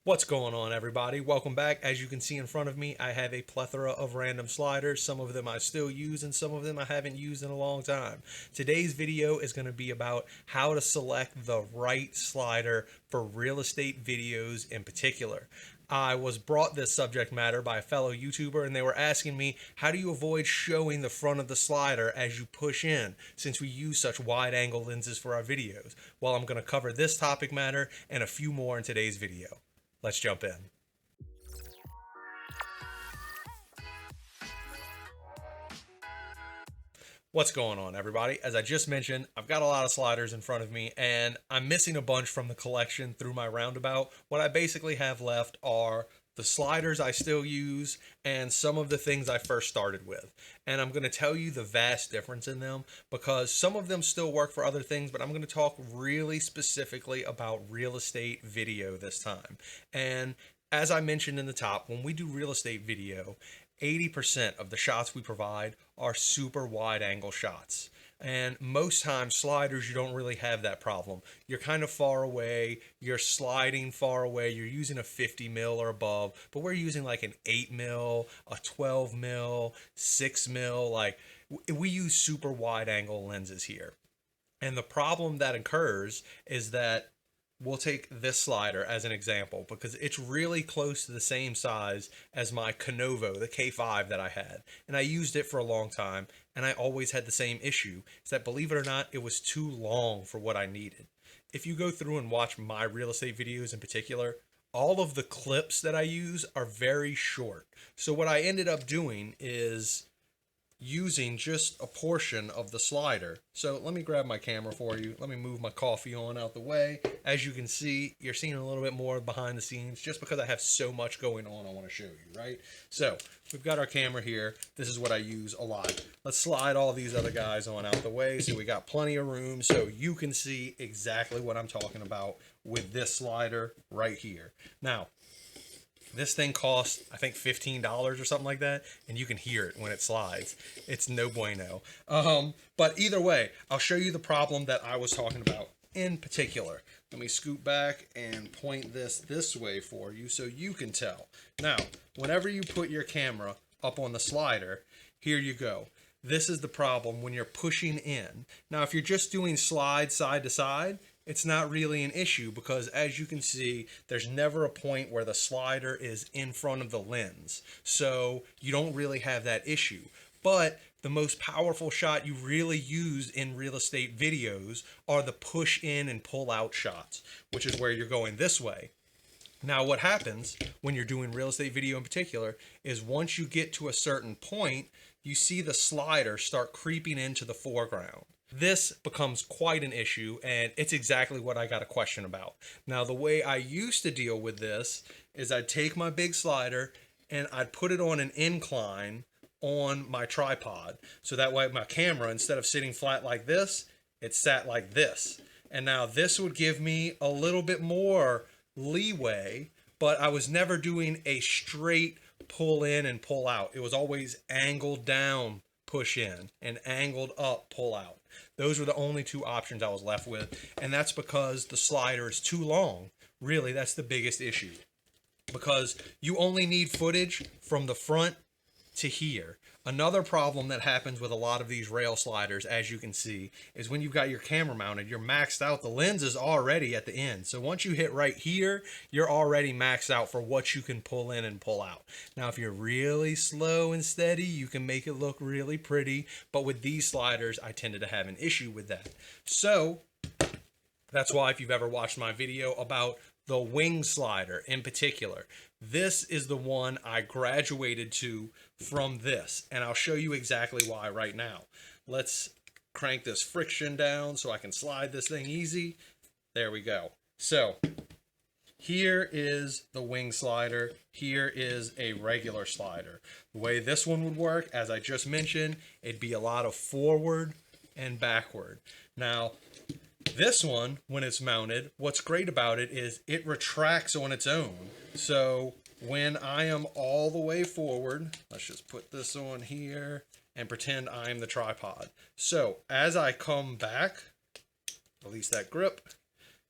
What's going on, everybody? Welcome back. As you can see in front of me, I have a plethora of random sliders. Some of them I still use and some of them I haven't used in a long time. Today's video is going to be about how to select the right slider for real estate videos in particular. I was brought this subject matter by a fellow YouTuber, and they were asking me, how do you avoid showing the front of the slider as you push in, since we use such wide angle lenses for our videos? Well, I'm going to cover this topic matter and a few more in today's video. Let's jump in. What's going on, everybody? As I just mentioned, I've got a lot of sliders in front of me, and I'm missing a bunch from the collection through my roundabout. What I basically have left are the sliders I still use and some of the things I first started with. And I'm going to tell you the vast difference in them because some of them still work for other things, but I'm going to talk really specifically about real estate video this time. And as I mentioned in the top, when we do real estate video, 80% of the shots we provide are super wide angle shots. And most times sliders, you don't really have that problem. You're kind of far away, you're sliding far away, you're using a 50 mil or above, but we're using like an 8 mil, a 12 mil, 6 mil, like we use super wide angle lenses here. And the problem that occurs is that we'll take this slider as an example because it's really close to the same size as my Canovo, the K5 that I had. And I used it for a long time, and I always had the same issue. Is that, believe it or not, it was too long for what I needed. If you go through and watch my real estate videos in particular, all of the clips that I use are very short. So what I ended up doing is using just a portion of the slider. So let me grab my camera for you. Let me move my coffee on out the way. As you can see, you're seeing a little bit more behind the scenes just because I have so much going on I want to show you, right? So we've got our camera here. This is what I use a lot. Let's slide all these other guys on out the way so we got plenty of room so you can see exactly what I'm talking about with this slider right here. Now, this thing costs, I think, $15 or something like that, and you can hear it when it slides. It's no bueno. But either way, I'll show you the problem that I was talking about in particular. Let me scoot back and point this way for you so you can tell. Now, whenever you put your camera up on the slider, here you go. This is the problem when you're pushing in. Now, if you're just doing slide side to side, it's not really an issue because, as you can see, there's never a point where the slider is in front of the lens. So you don't really have that issue. But the most powerful shot you really use in real estate videos are the push in and pull out shots, which is where you're going this way. Now, what happens when you're doing real estate video in particular is once you get to a certain point, you see the slider start creeping into the foreground. This becomes quite an issue, and it's exactly what I got a question about. Now, the way I used to deal with this is I'd take my big slider and I'd put it on an incline on my tripod. So that way my camera, instead of sitting flat like this, it sat like this. And now this would give me a little bit more leeway, but I was never doing a straight pull in and pull out. It was always angled down, push in, and angled up, pull out. Those were the only two options I was left with, and that's because the slider is too long. Really, that's the biggest issue, because you only need footage from the front to here. Another problem that happens with a lot of these rail sliders, as you can see, is when you've got your camera mounted, you're maxed out. The lens is already at the end. So once you hit right here, you're already maxed out for what you can pull in and pull out. Now, if you're really slow and steady, you can make it look really pretty. But with these sliders, I tended to have an issue with that. So that's why if you've ever watched my video about the wing slider in particular, this is the one I graduated to from this, and I'll show you exactly why right now. Let's crank this friction down so I can slide this thing easy. There we go. So here is the wing slider. Here is a regular slider. The way this one would work, as I just mentioned, it'd be a lot of forward and backward. Now, this one, when it's mounted, what's great about it is it retracts on its own. So when I am all the way forward, let's just put this on here and pretend I'm the tripod. So as I come back, release that grip.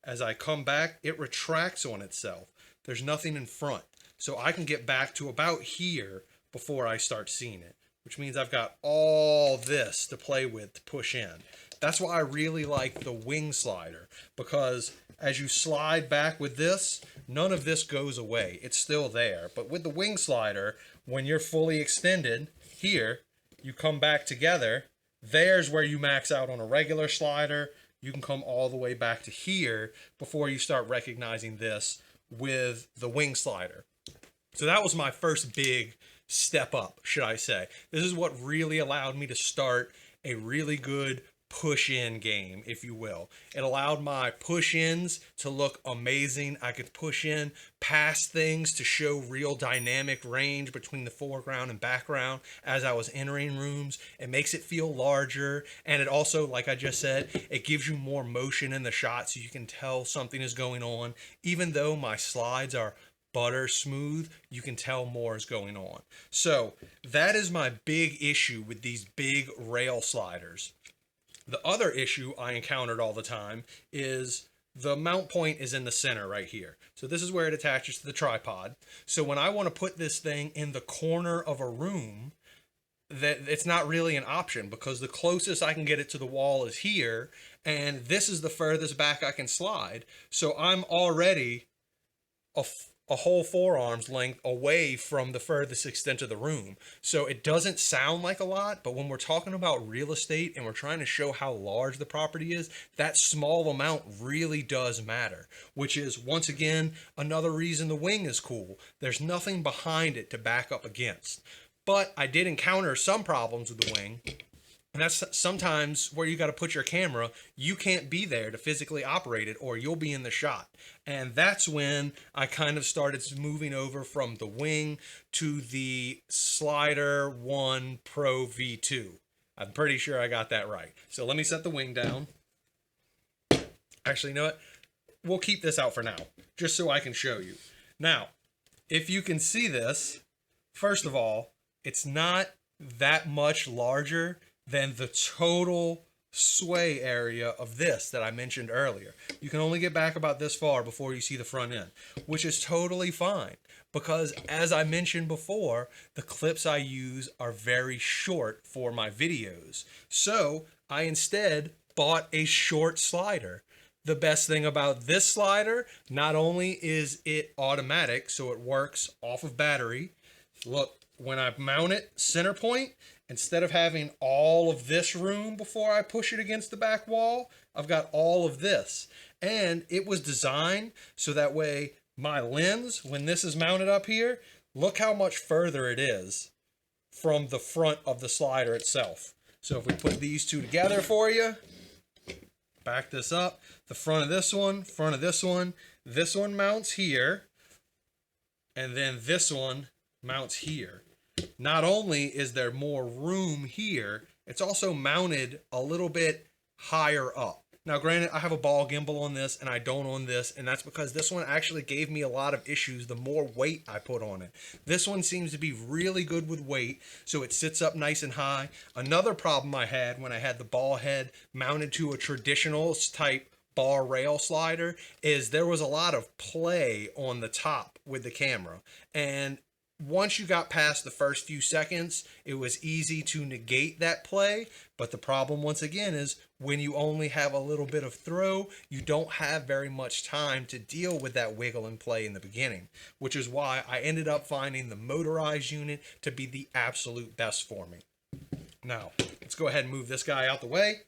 As I come back, it retracts on itself. there's nothing in front. So I can get back to about here before I start seeing it, which means I've got all this to play with to push in. That's why I really like the wing slider, because as you slide back with this, none of this goes away. It's still there. But with the wing slider, when you're fully extended, here, you come back together. There's where you max out on a regular slider. You can come all the way back to here before you start recognizing this with the wing slider. So that was my first big step up, should I say. This is what really allowed me to start a really good push-in game, if you will. It allowed my push-ins to look amazing. I could push in past things to show real dynamic range between the foreground and background as I was entering rooms. It makes it feel larger, and it also, like I just said, it gives you more motion in the shot so you can tell something is going on. Even though my slides are butter smooth, you can tell more is going on. So that is my big issue with these big rail sliders. The other issue I encountered all the time is the mount point is in the center right here. So this is where it attaches to the tripod. So when I want to put this thing in the corner of a room, that it's not really an option, because the closest I can get it to the wall is here, and this is the furthest back I can slide. So I'm already a whole forearm's length away from the furthest extent of the room. So it doesn't sound like a lot, but when we're talking about real estate and we're trying to show how large the property is, that small amount really does matter, which is, once again, another reason the wing is cool. There's nothing behind it to back up against. But I did encounter some problems with the wing. And that's sometimes where you got to put your camera. You can't be there to physically operate it, or you'll be in the shot. And that's when I kind of started moving over from the wing to the Slider 1 Pro V2. I'm pretty sure I got that right. So let me set the wing down. Actually, you know what? We'll keep this out for now, just so I can show you. Now, if you can see this, first of all, it's not that much larger than the total sway area of this that I mentioned earlier. You can only get back about this far before you see the front end, which is totally fine, because as I mentioned before, the clips I use are very short for my videos. So I instead bought a short slider. The best thing about this slider, not only is it automatic, so it works off of battery. Look, when I mount it center point, instead of having all of this room before I push it against the back wall, I've got all of this. And it was designed so that way my lens, when this is mounted up here, look how much further it is from the front of the slider itself. So if we put these two together for you, back this up, the front of this one mounts here, and then this one mounts here. Not only is there more room here, it's also mounted a little bit higher up. Now, granted, I have a ball gimbal on this and I don't on this, and that's because this one actually gave me a lot of issues the more weight I put on it. This one seems to be really good with weight, so it sits up nice and high. Another problem I had when I had the ball head mounted to a traditional type bar rail slider is there was a lot of play on the top with the camera, and once you got past the first few seconds, it was easy to negate that play. But the problem, once again, is when you only have a little bit of throw, you don't have very much time to deal with that wiggle and play in the beginning, which is why I ended up finding the motorized unit to be the absolute best for me. Now, let's go ahead and move this guy out the way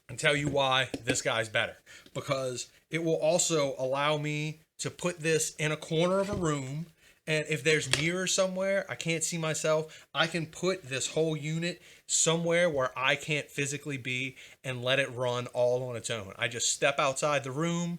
and tell you why this guy's better. Because it will also allow me to put this in a corner of a room, and if there's mirrors somewhere I can't see myself, I can put this whole unit somewhere where I can't physically be and let it run all on its own. I just step outside the room,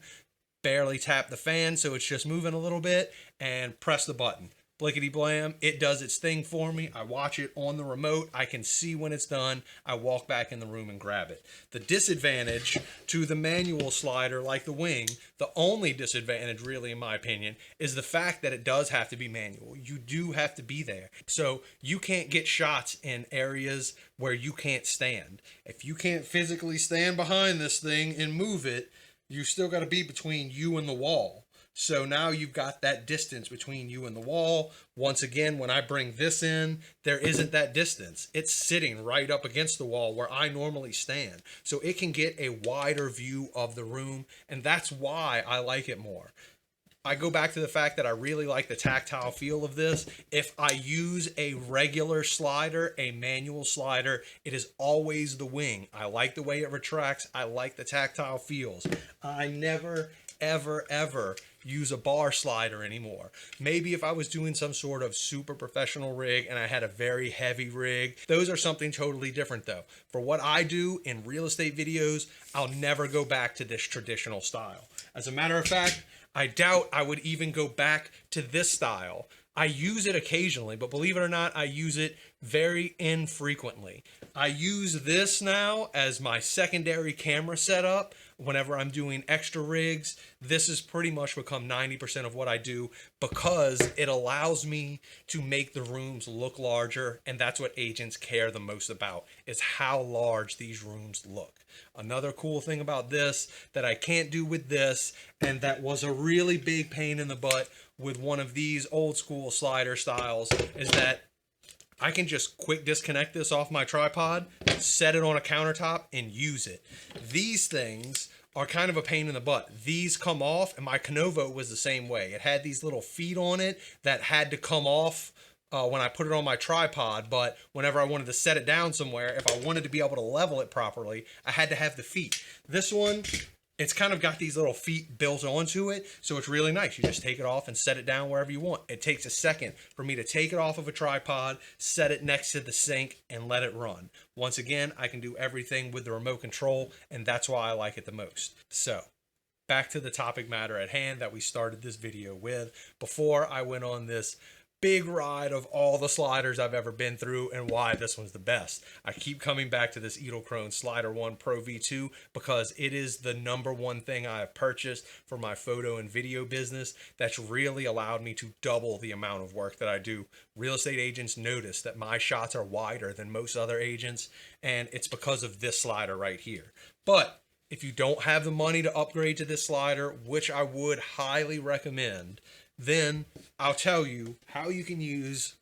barely tap the fan so it's just moving a little bit, and press the button. Blickety blam, it does its thing for me. I watch it on the remote. I can see when it's done. I walk back in the room and grab it. The disadvantage to the manual slider like the wing, the only disadvantage really in my opinion, is the fact that it does have to be manual. You do have to be there. So you can't get shots in areas where you can't stand. If you can't physically stand behind this thing and move it, you still got to be between you and the wall. So now you've got that distance between you and the wall. Once again, when I bring this in, there isn't that distance. It's sitting right up against the wall where I normally stand. So it can get a wider view of the room, and that's why I like it more. I go back to the fact that I really like the tactile feel of this. If I use a regular slider, a manual slider, it is always the wing. I like the way it retracts. I like the tactile feels. I never, ever use a bar slider anymore. Maybe if I was doing some sort of super professional rig and I had a very heavy rig, those are something totally different though. For what I do in real estate videos, I'll never go back to this traditional style. As a matter of fact, I doubt I would even go back to this style. I use it occasionally, but believe it or not, I use it very infrequently. I use this now as my secondary camera setup whenever I'm doing extra rigs. This has pretty much become 90% of what I do because it allows me to make the rooms look larger, and that's what agents care the most about, is how large these rooms look. Another cool thing about this that I can't do with this, and that was a really big pain in the butt with one of these old school slider styles, is that I can just quick disconnect this off my tripod, set it on a countertop, and use it. These things are kind of a pain in the butt. These come off, and my Canovo was the same way. It had these little feet on it that had to come off when I put it on my tripod, but whenever I wanted to set it down somewhere, if I wanted to be able to level it properly, I had to have the feet. This one, it's kind of got these little feet built onto it, so it's really nice. You just take it off and set it down wherever you want. It takes a second for me to take it off of a tripod, set it next to the sink, and let it run. Once again, I can do everything with the remote control, and that's why I like it the most. So, back to the topic matter at hand that we started this video with. Before I went on this big ride of all the sliders I've ever been through and why this one's the best, I keep coming back to this Edelkrone Slider 1 Pro V2 because it is the number one thing I have purchased for my photo and video business that's really allowed me to double the amount of work that I do. Real estate agents notice that my shots are wider than most other agents, and it's because of this slider right here. But if you don't have the money to upgrade to this slider, which I would highly recommend, then I'll tell you how you can use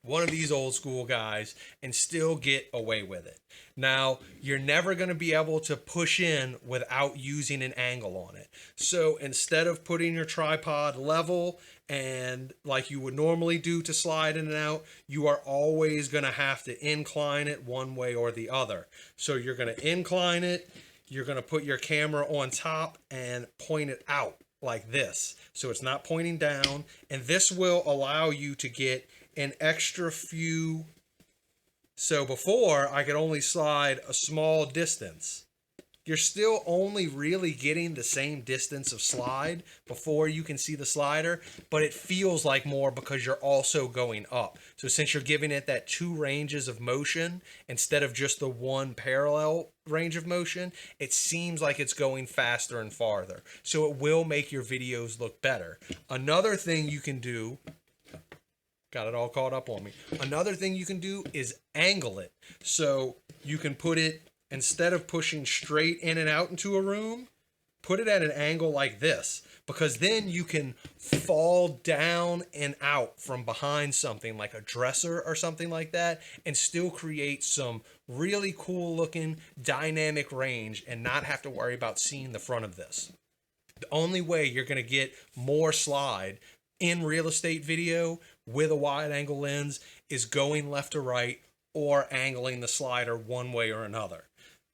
one of these old school guys and still get away with it. Now, you're never going to be able to push in without using an angle on it. So instead of putting your tripod level and like you would normally do to slide in and out, you are always going to have to incline it one way or the other. So you're going to incline it, you're going to put your camera on top and point it out like this, so it's not pointing down, and this will allow you to get an extra few. So before I could only slide a small distance. You're still only really getting the same distance of slide before you can see the slider, but it feels like more because you're also going up. So since you're giving it that two ranges of motion instead of just the one parallel range of motion, it seems like it's going faster and farther. So it will make your videos look better. Another thing you can do, got it all caught up on me. Another thing you can do is angle it. So you can put it, instead of pushing straight in and out into a room, put it at an angle like this, because then you can fall down and out from behind something like a dresser or something like that and still create some really cool looking dynamic range and not have to worry about seeing the front of this. The only way you're going to get more slide in real estate video with a wide angle lens is going left to right or angling the slider one way or another.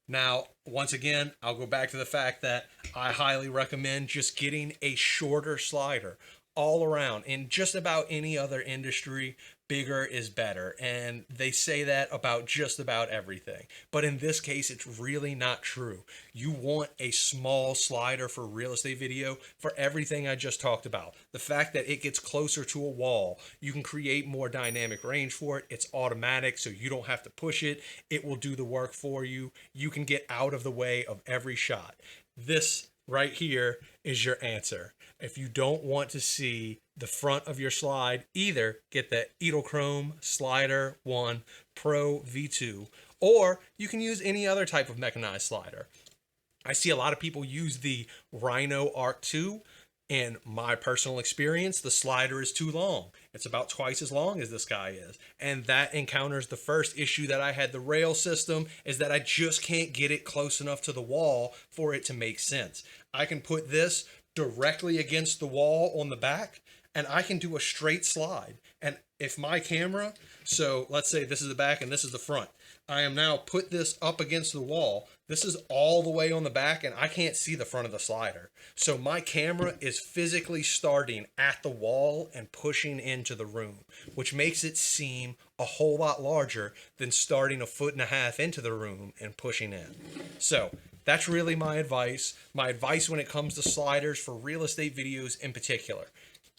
Now, once again, I'll go back to the fact that I highly recommend just getting a shorter slider all around. In just about any other industry, bigger is better. And they say that about just about everything. But in this case, it's really not true. You want a small slider for real estate video for everything I just talked about. The fact that it gets closer to a wall, you can create more dynamic range for it. It's automatic, so you don't have to push it. It will do the work for you. You can get out of the way of every shot. This right here is your answer. If you don't want to see the front of your slide, either get the Edelkrone Slider 1 Pro V2, or you can use any other type of mechanized slider. I see a lot of people use the Rhino Arc 2. In my personal experience, the slider is too long. It's about twice as long as this guy is. And that encounters the first issue that I had the rail system, is that I just can't get it close enough to the wall for it to make sense. I can put this directly against the wall on the back and I can do a straight slide. And if my camera, so let's say this is the back and this is the front, I am now put this up against the wall. This is all the way on the back and I can't see the front of the slider. So my camera is physically starting at the wall and pushing into the room, which makes it seem a whole lot larger than starting 1.5 feet into the room and pushing in. So that's really my advice. My advice when it comes to sliders for real estate videos in particular.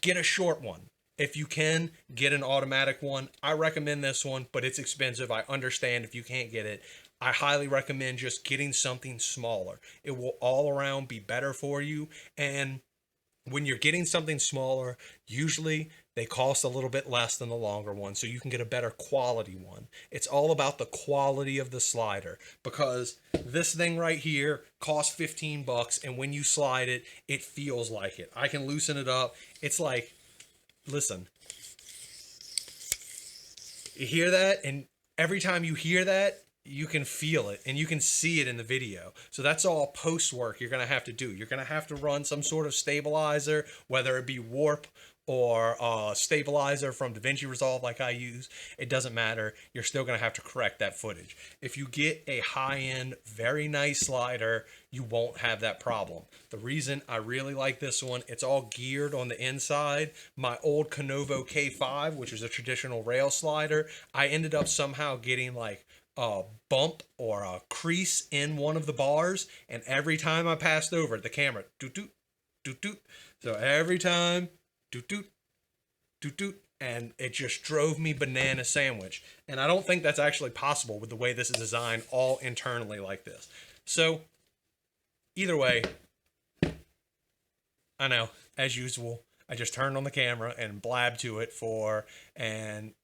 Get a short one. If you can, get an automatic one. I recommend this one, but it's expensive. I understand if you can't get it. I highly recommend just getting something smaller. It will all around be better for you. And when you're getting something smaller, usually they cost a little bit less than the longer one, so you can get a better quality one. It's all about the quality of the slider, because this thing right here costs 15 bucks, and when you slide it, it feels like it. I can loosen it up. It's like, listen, you hear that, and every time you hear that, you can feel it and you can see it in the video. So that's all post work you're going to have to do. You're going to have to run some sort of stabilizer, whether it be warp or stabilizer from DaVinci Resolve like I use. It doesn't matter. You're still going to have to correct that footage. If you get a high-end, very nice slider, you won't have that problem. The reason I really like this one, it's all geared on the inside. My old Canovo K5, which is a traditional rail slider, I ended up somehow getting like a bump or a crease in one of the bars, and every time I passed over it, the camera doot doot doot doot. So every time doot doot doot doot, and it just drove me banana sandwich. And I don't think that's actually possible with the way this is designed all internally like this. So either way, I know, as usual, I just turned on the camera and blabbed to it for an